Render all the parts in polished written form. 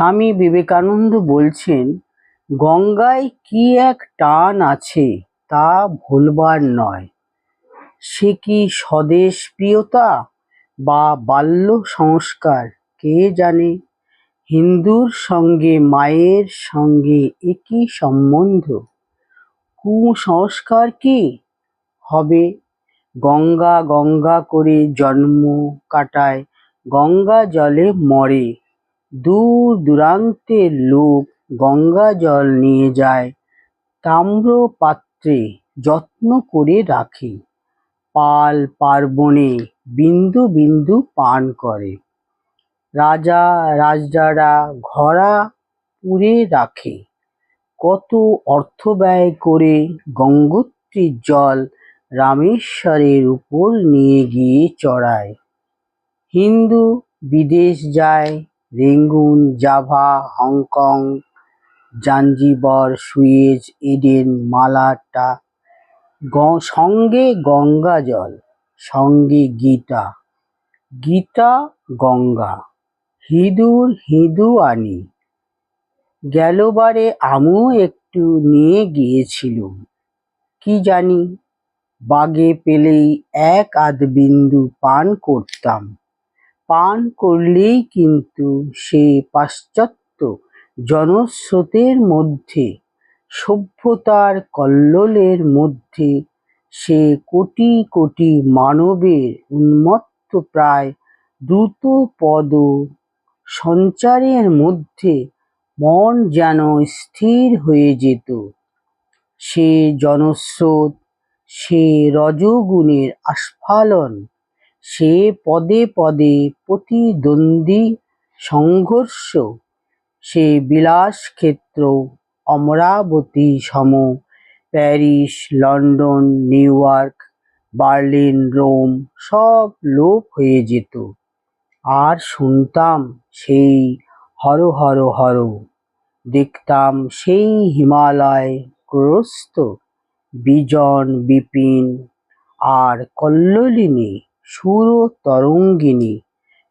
স্বামী বিবেকানন্দ বলছেন, গঙ্গায় কি এক টান আছে তা ভুলবার নয়। সে কি স্বদেশ প্রিয়তা বা বাল্য সংস্কার কে জানে। হিন্দুর সঙ্গে মায়ের সঙ্গে একই সম্বন্ধ। কুসংস্কার কি হবে। গঙ্গা গঙ্গা করে জন্ম কাটায়, গঙ্গা জলে মরে। দূর দূরান্তের লোক গঙ্গা জল নিয়ে যায়, তাম্র পাত্রে যত্ন করে রাখে। পাল পার্বণে বিন্দু বিন্দু পান করে। রাজা রাজড়ারা ঘড়া পুড়ে রাখে। কত অর্থ ব্যয় করে গঙ্গোত্রীর জল রামেশ্বরের উপর নিয়ে গিয়ে চড়ায়। হিন্দু বিদেশ যায়, Rangoon, Java, Hong Kong, Zanzibar, Suez, Aden, Malta. সঙ্গে গঙ্গা জল, সঙ্গে গীতা। গীতা গঙ্গা, হিঁদুর হিঁদু আনি। গেলবারে আমিও একটু নিয়ে গিয়েছিলুম। কি জানি, বাগে পেলেই এক আধ বিন্দু পান করতাম। পান করলেই কিন্তু সে পাশ্চাত্য জনস্রোতের মধ্যে, সভ্যতার কল্লোলের মধ্যে, সে কোটি কোটি মানবের উন্মত্ত প্রায় দ্রুতপদ সঞ্চারের মধ্যে মন যেন স্থির হয়ে যেত। সে জনস্রোত, সে রজোগুণের আস্ফালন, সে পদে পদে প্রতিদ্বন্দ্বী সংঘর্ষ, সে বিলাসক্ষেত্র, অমরাবতী সম Paris, London, New York, Berlin, Rome সব লোপ হয়ে যেত। আর শুনতাম সেই হর হর হর, দেখতাম সেই হিমালয় ক্রস্ত বিজন বিপিন আর কল্লোলিনী সুরতরঙ্গিনী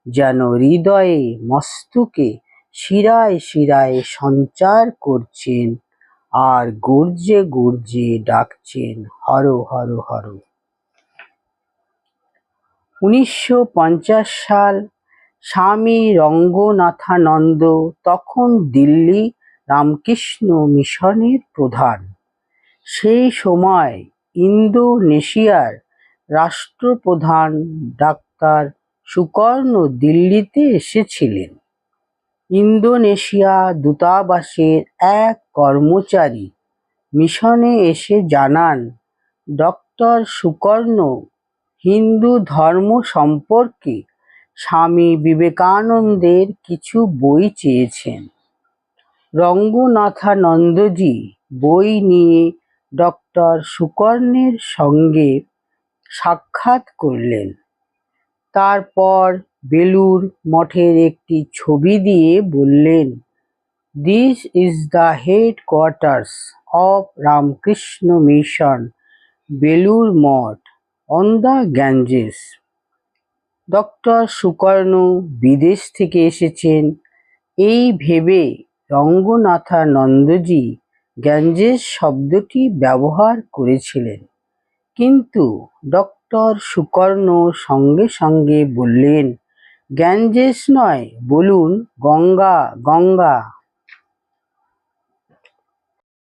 যেন হৃদয়ে মস্তকে শিরায় শিরায় সঞ্চার করছেন আর গর্জে গর্জে ডাকছেন হর হর হর। 1950 সাল। স্বামী রঙ্গনাথানন্দ তখন দিল্লি রামকৃষ্ণ মিশনের প্রধান। সেই সময় ইন্দোনেশিয়ার রাষ্ট্রপ্রধান ডাক্তার সুকর্ণ দিল্লিতে এসেছিলেন। ইন্দোনেশিয়া দূতাবাসের এক কর্মচারী মিশনে এসে জানান, ডক্টর সুকর্ণ হিন্দু ধর্ম সম্পর্কে স্বামী বিবেকানন্দের কিছু বই চেয়েছেন। রঙ্গনাথানন্দজি বই নিয়ে ডক্টর সুকর্ণের সঙ্গে সাক্ষাৎ করলেন। তারপর বেলুড় মঠের একটি ছবি দিয়ে বললেন, this is the headquarters of Ramakrishna mission, Belur Math, on the Ganges. Doctor Sukarno বিদেশ থেকে এসেছেন এই ভেবে রঙ্গনাথানন্দজি গ্যাঞ্জেস শব্দটি ব্যবহার করেছিলেন, কিন্তু ডক্টর সুকর্ণ সঙ্গে সঙ্গে বললেন, গ্যাঞ্জেস নয়, বলুন গঙ্গা গঙ্গা।